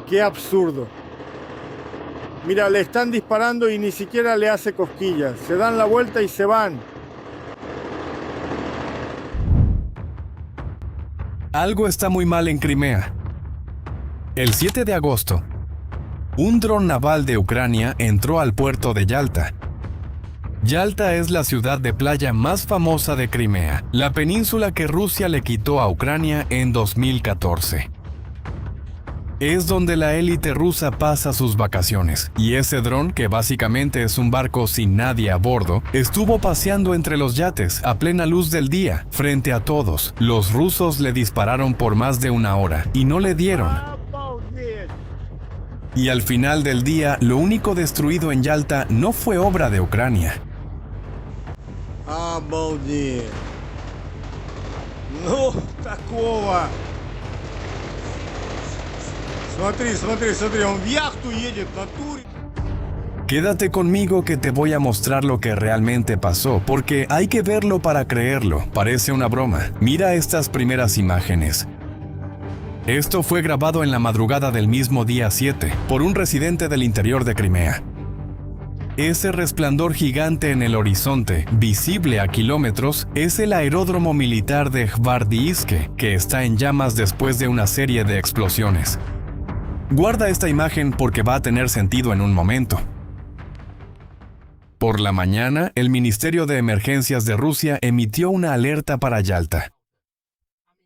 Qué absurdo. Mira, le están disparando y ni siquiera le hace cosquillas. Se dan la vuelta y se van. Algo está muy mal en Crimea. El 7 de agosto, un dron naval de Ucrania entró al puerto de Yalta. Yalta es la ciudad de playa más famosa de Crimea, la península que Rusia le quitó a Ucrania en 2014. Es donde la élite rusa pasa sus vacaciones, y ese dron, que básicamente es un barco sin nadie a bordo, estuvo paseando entre los yates a plena luz del día, frente a todos. Los rusos le dispararon por más de una hora, y no le dieron. Y al final del día, lo único destruido en Yalta no fue obra de Ucrania. Обалдеть. Ну, такого. Смотри, он в яхту едет на туре. Quédate conmigo que te voy a mostrar lo que realmente pasó, porque hay que verlo para creerlo. Parece una broma. Mira estas primeras imágenes. Esto fue grabado en la madrugada del mismo día 7 por un residente del interior de Crimea. Ese resplandor gigante en el horizonte, visible a kilómetros, es el aeródromo militar de Gvardiiske, que está en llamas después de una serie de explosiones. Guarda esta imagen porque va a tener sentido en un momento. Por la mañana, el Ministerio de Emergencias de Rusia emitió una alerta para Yalta.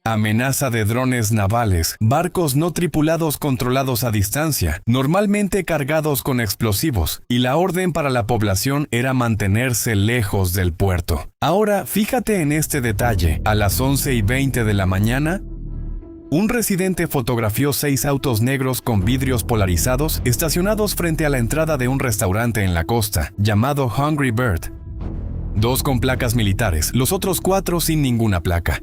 Amenaza de drones navales, barcos no tripulados controlados a distancia, normalmente cargados con explosivos, y la orden para la población era mantenerse lejos del puerto. Ahora, fíjate en este detalle. A las 11:20 de la mañana, un residente fotografió 6 autos negros con vidrios polarizados estacionados frente a la entrada de un restaurante en la costa, llamado Hungry Bird. 2 con placas militares, los otros 4 sin ninguna placa.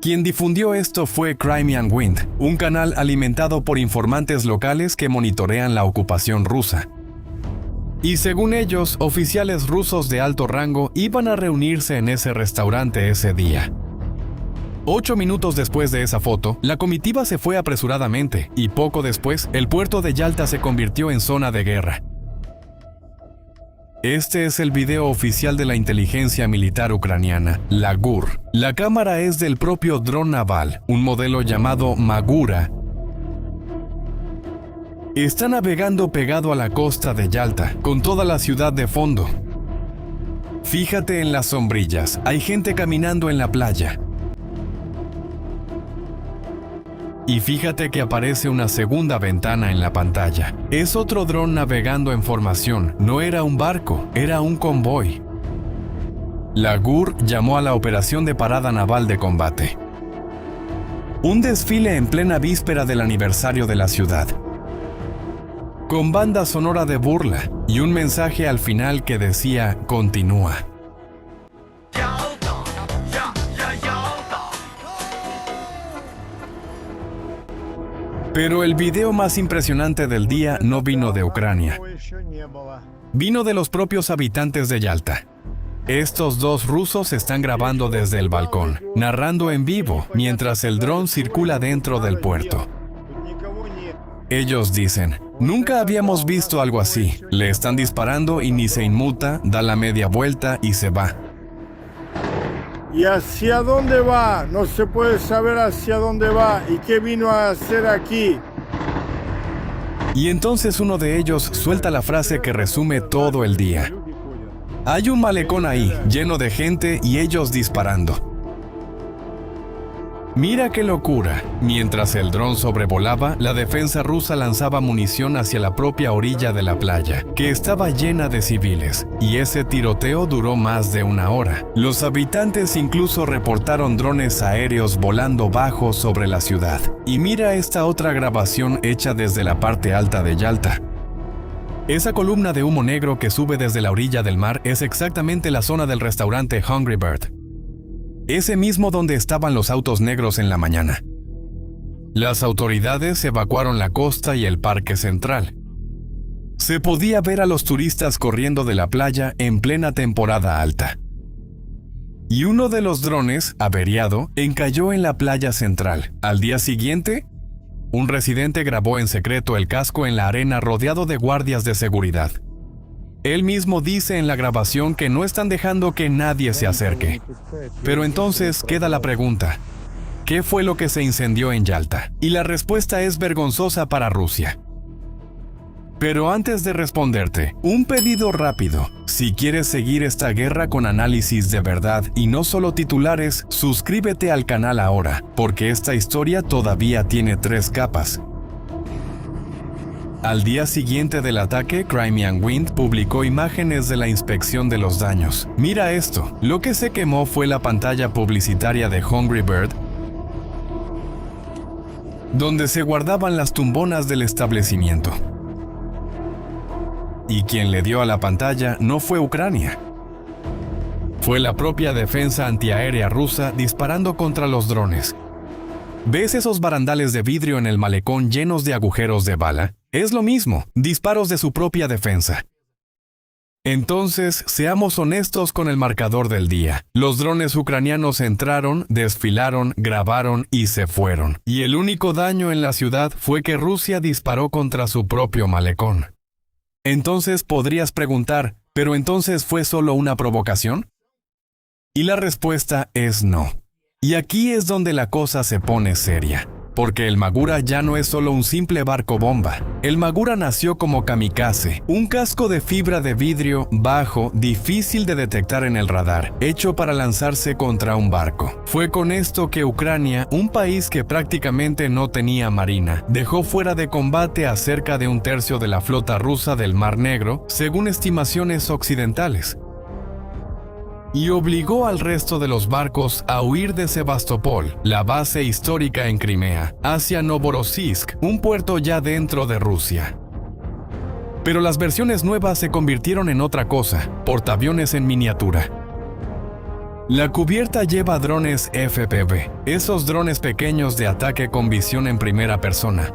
Quien difundió esto fue Crimean Wind, un canal alimentado por informantes locales que monitorean la ocupación rusa. Y según ellos, oficiales rusos de alto rango iban a reunirse en ese restaurante ese día. 8 minutos después de esa foto, la comitiva se fue apresuradamente, y poco después, el puerto de Yalta se convirtió en zona de guerra. Este es el video oficial de la inteligencia militar ucraniana, la GUR. La cámara es del propio dron naval, un modelo llamado Magura. Está navegando pegado a la costa de Yalta, con toda la ciudad de fondo. Fíjate en las sombrillas, hay gente caminando en la playa. Y fíjate que aparece una segunda ventana en la pantalla. Es otro dron navegando en formación. No era un barco, era un convoy. La GUR llamó a la operación de parada naval de combate. Un desfile en plena víspera del aniversario de la ciudad. Con banda sonora de burla y un mensaje al final que decía "Continúa". Pero el video más impresionante del día no vino de Ucrania. Vino de los propios habitantes de Yalta. Estos 2 rusos están grabando desde el balcón, narrando en vivo, mientras el dron circula dentro del puerto. Ellos dicen, nunca habíamos visto algo así. Le están disparando y ni se inmuta, da la media vuelta y se va. ¿Y hacia dónde va? No se puede saber hacia dónde va y qué vino a hacer aquí. Y entonces uno de ellos suelta la frase que resume todo el día. Hay un malecón ahí, lleno de gente y ellos disparando. Mira qué locura. Mientras el dron sobrevolaba, la defensa rusa lanzaba munición hacia la propia orilla de la playa, que estaba llena de civiles, y ese tiroteo duró más de una hora. Los habitantes incluso reportaron drones aéreos volando bajo sobre la ciudad. Y mira esta otra grabación hecha desde la parte alta de Yalta. Esa columna de humo negro que sube desde la orilla del mar es exactamente la zona del restaurante Hungry Bird. Ese mismo donde estaban los autos negros en la mañana. Las autoridades evacuaron la costa y el parque central. Se podía ver a los turistas corriendo de la playa en plena temporada alta. Y uno de los drones, averiado, encalló en la playa central. Al día siguiente, un residente grabó en secreto el casco en la arena rodeado de guardias de seguridad. Él mismo dice en la grabación que no están dejando que nadie se acerque. Pero entonces queda la pregunta: ¿qué fue lo que se incendió en Yalta? Y la respuesta es vergonzosa para Rusia. Pero antes de responderte, un pedido rápido. Si quieres seguir esta guerra con análisis de verdad y no solo titulares, suscríbete al canal ahora, porque esta historia todavía tiene 3 capas. Al día siguiente del ataque, Crimean Wind publicó imágenes de la inspección de los daños. Mira esto, lo que se quemó fue la pantalla publicitaria de Hungry Bird, donde se guardaban las tumbonas del establecimiento. Y quien le dio a la pantalla no fue Ucrania. Fue la propia defensa antiaérea rusa disparando contra los drones. ¿Ves esos barandales de vidrio en el malecón llenos de agujeros de bala? Es lo mismo, disparos de su propia defensa. Entonces, seamos honestos con el marcador del día. Los drones ucranianos entraron, desfilaron, grabaron y se fueron. Y el único daño en la ciudad fue que Rusia disparó contra su propio malecón. Entonces podrías preguntar, ¿pero entonces fue solo una provocación? Y la respuesta es no. Y aquí es donde la cosa se pone seria, porque el Magura ya no es solo un simple barco bomba. El Magura nació como kamikaze, un casco de fibra de vidrio bajo, difícil de detectar en el radar, hecho para lanzarse contra un barco. Fue con esto que Ucrania, un país que prácticamente no tenía marina, dejó fuera de combate a cerca de 1/3 de la flota rusa del Mar Negro, según estimaciones occidentales, y obligó al resto de los barcos a huir de Sebastopol, la base histórica en Crimea, hacia Novorossiysk, un puerto ya dentro de Rusia. Pero las versiones nuevas se convirtieron en otra cosa, portaaviones en miniatura. La cubierta lleva drones FPV, esos drones pequeños de ataque con visión en primera persona.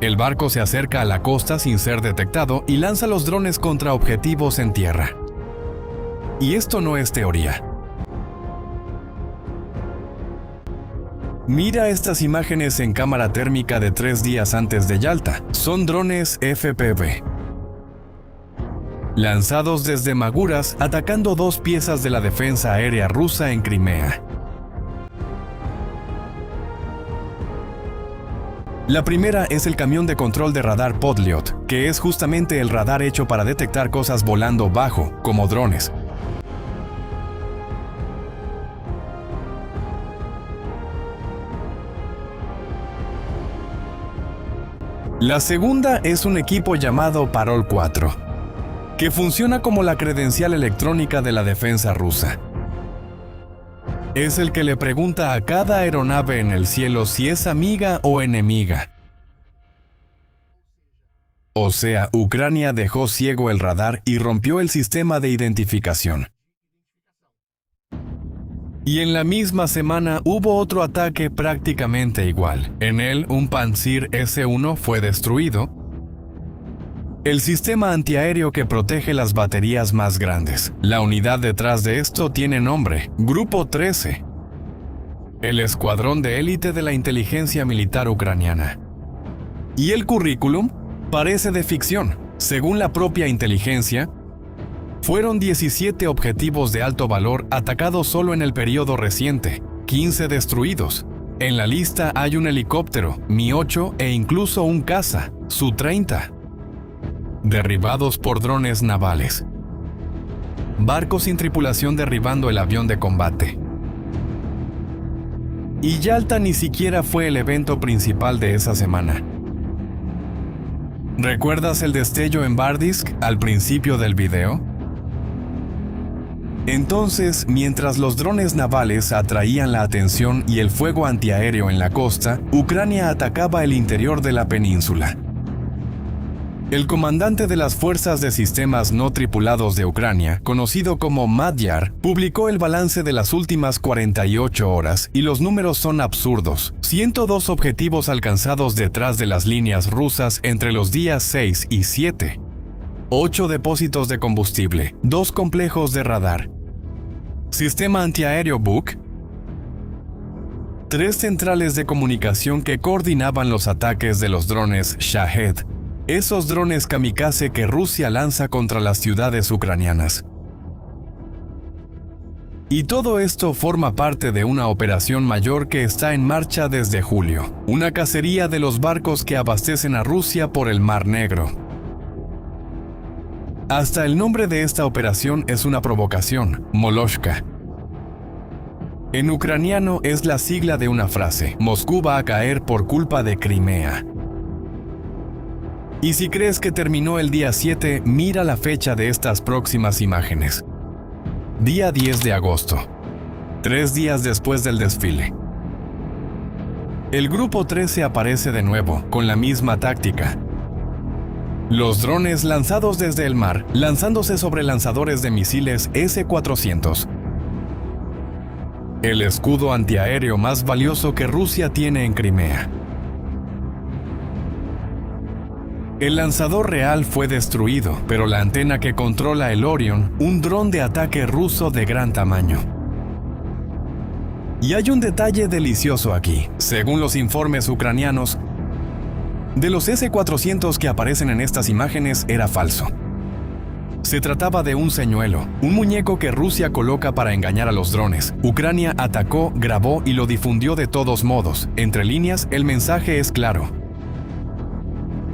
El barco se acerca a la costa sin ser detectado y lanza los drones contra objetivos en tierra. Y esto no es teoría. Mira estas imágenes en cámara térmica de 3 días antes de Yalta. Son drones FPV, lanzados desde Maguras, atacando 2 piezas de la defensa aérea rusa en Crimea. La primera es el camión de control de radar Podliot, que es justamente el radar hecho para detectar cosas volando bajo, como drones. La segunda es un equipo llamado Parol 4, que funciona como la credencial electrónica de la defensa rusa. Es el que le pregunta a cada aeronave en el cielo si es amiga o enemiga. O sea, Ucrania dejó ciego el radar y rompió el sistema de identificación. Y en la misma semana hubo otro ataque prácticamente igual. En él, un Pantsir S-1 fue destruido. El sistema antiaéreo que protege las baterías más grandes. La unidad detrás de esto tiene nombre, Grupo 13. El escuadrón de élite de la inteligencia militar ucraniana. Y el currículum parece de ficción. Según la propia inteligencia, fueron 17 objetivos de alto valor atacados solo en el periodo reciente, 15 destruidos. En la lista hay un helicóptero, Mi-8 e incluso un caza, Su-30, derribados por drones navales. Barcos sin tripulación derribando el avión de combate. Y Yalta ni siquiera fue el evento principal de esa semana. ¿Recuerdas el destello en Bardisk al principio del video? Entonces, mientras los drones navales atraían la atención y el fuego antiaéreo en la costa, Ucrania atacaba el interior de la península. El comandante de las Fuerzas de Sistemas No Tripulados de Ucrania, conocido como Madyar, publicó el balance de las últimas 48 horas y los números son absurdos. 102 objetivos alcanzados detrás de las líneas rusas entre los días 6 y 7. 8 depósitos de combustible, 2 complejos de radar. Sistema antiaéreo Buk. 3 centrales de comunicación que coordinaban los ataques de los drones Shahed, esos drones kamikaze que Rusia lanza contra las ciudades ucranianas. Y todo esto forma parte de una operación mayor que está en marcha desde julio, una cacería de los barcos que abastecen a Rusia por el Mar Negro. Hasta el nombre de esta operación es una provocación, Moloshka. En ucraniano es la sigla de una frase: Moscú va a caer por culpa de Crimea. Y si crees que terminó el día 7, mira la fecha de estas próximas imágenes. Día 10 de agosto, 3 días después del desfile. El grupo 13 aparece de nuevo, con la misma táctica. Los drones lanzados desde el mar, lanzándose sobre lanzadores de misiles S-400. El escudo antiaéreo más valioso que Rusia tiene en Crimea. El lanzador real fue destruido, pero la antena que controla el Orion, un dron de ataque ruso de gran tamaño. Y hay un detalle delicioso aquí. Según los informes ucranianos, de los S-400 que aparecen en estas imágenes era falso. Se trataba de un señuelo, un muñeco que Rusia coloca para engañar a los drones. Ucrania atacó, grabó y lo difundió de todos modos. Entre líneas, el mensaje es claro.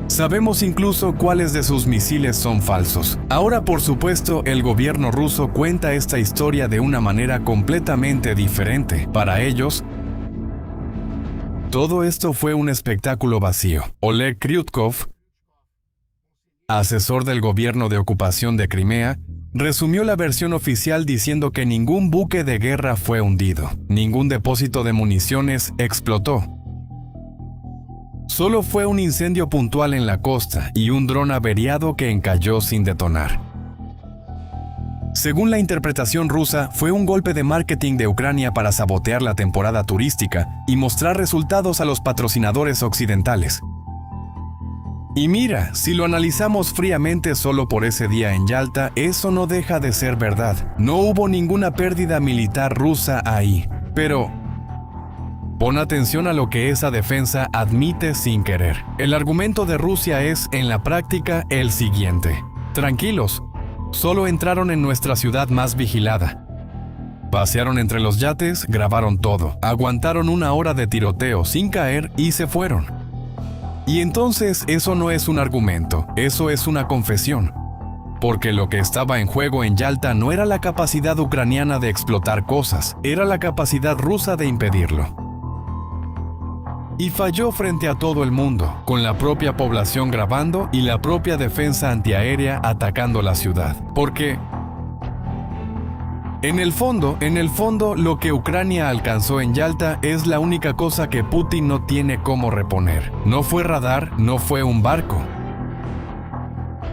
Sabemos incluso cuáles de sus misiles son falsos. Ahora, por supuesto, el gobierno ruso cuenta esta historia de una manera completamente diferente. Para ellos, todo esto fue un espectáculo vacío. Oleg Kryutkov, asesor del gobierno de ocupación de Crimea, resumió la versión oficial diciendo que ningún buque de guerra fue hundido, ningún depósito de municiones explotó. Solo fue un incendio puntual en la costa y un dron averiado que encalló sin detonar. Según la interpretación rusa, fue un golpe de marketing de Ucrania para sabotear la temporada turística y mostrar resultados a los patrocinadores occidentales. Y mira, si lo analizamos fríamente solo por ese día en Yalta, eso no deja de ser verdad. No hubo ninguna pérdida militar rusa ahí, pero pon atención a lo que esa defensa admite sin querer. El argumento de Rusia es, en la práctica, el siguiente: tranquilos, solo entraron en nuestra ciudad más vigilada. Pasearon entre los yates, grabaron todo, aguantaron 1 hora de tiroteo sin caer y se fueron. Y entonces eso no es un argumento, eso es una confesión. Porque lo que estaba en juego en Yalta no era la capacidad ucraniana de explotar cosas, era la capacidad rusa de impedirlo. Y falló frente a todo el mundo, con la propia población grabando y la propia defensa antiaérea atacando la ciudad. Porque en el fondo, lo que Ucrania alcanzó en Yalta es la única cosa que Putin no tiene cómo reponer. No fue radar, no fue un barco.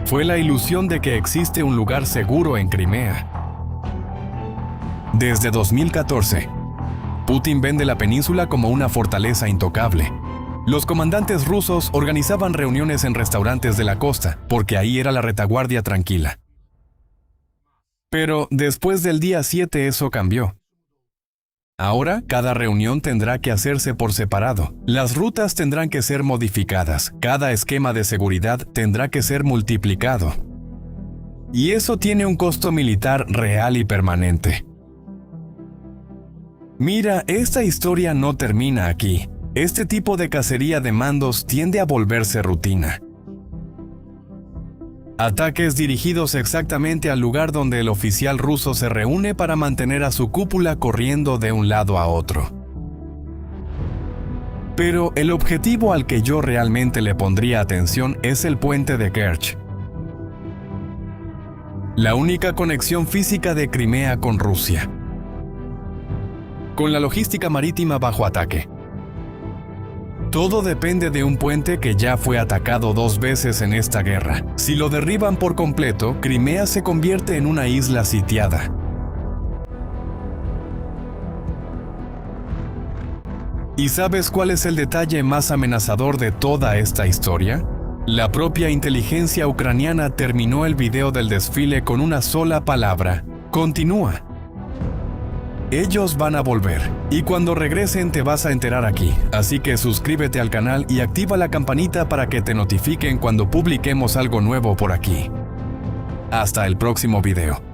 Fue la ilusión de que existe un lugar seguro en Crimea. Desde 2014, Putin vende la península como una fortaleza intocable. Los comandantes rusos organizaban reuniones en restaurantes de la costa, porque ahí era la retaguardia tranquila. Pero después del día 7 eso cambió. Ahora, cada reunión tendrá que hacerse por separado. Las rutas tendrán que ser modificadas. Cada esquema de seguridad tendrá que ser multiplicado. Y eso tiene un costo militar real y permanente. Mira, esta historia no termina aquí. Este tipo de cacería de mandos tiende a volverse rutina. Ataques dirigidos exactamente al lugar donde el oficial ruso se reúne para mantener a su cúpula corriendo de un lado a otro. Pero el objetivo al que yo realmente le pondría atención es el puente de Kerch. La única conexión física de Crimea con Rusia. Con la logística marítima bajo ataque. Todo depende de un puente que ya fue atacado 2 veces en esta guerra. Si lo derriban por completo, Crimea se convierte en una isla sitiada. ¿Y sabes cuál es el detalle más amenazador de toda esta historia? La propia inteligencia ucraniana terminó el video del desfile con una sola palabra: continúa. Ellos van a volver, y cuando regresen te vas a enterar aquí. Así que suscríbete al canal y activa la campanita para que te notifiquen cuando publiquemos algo nuevo por aquí. Hasta el próximo video.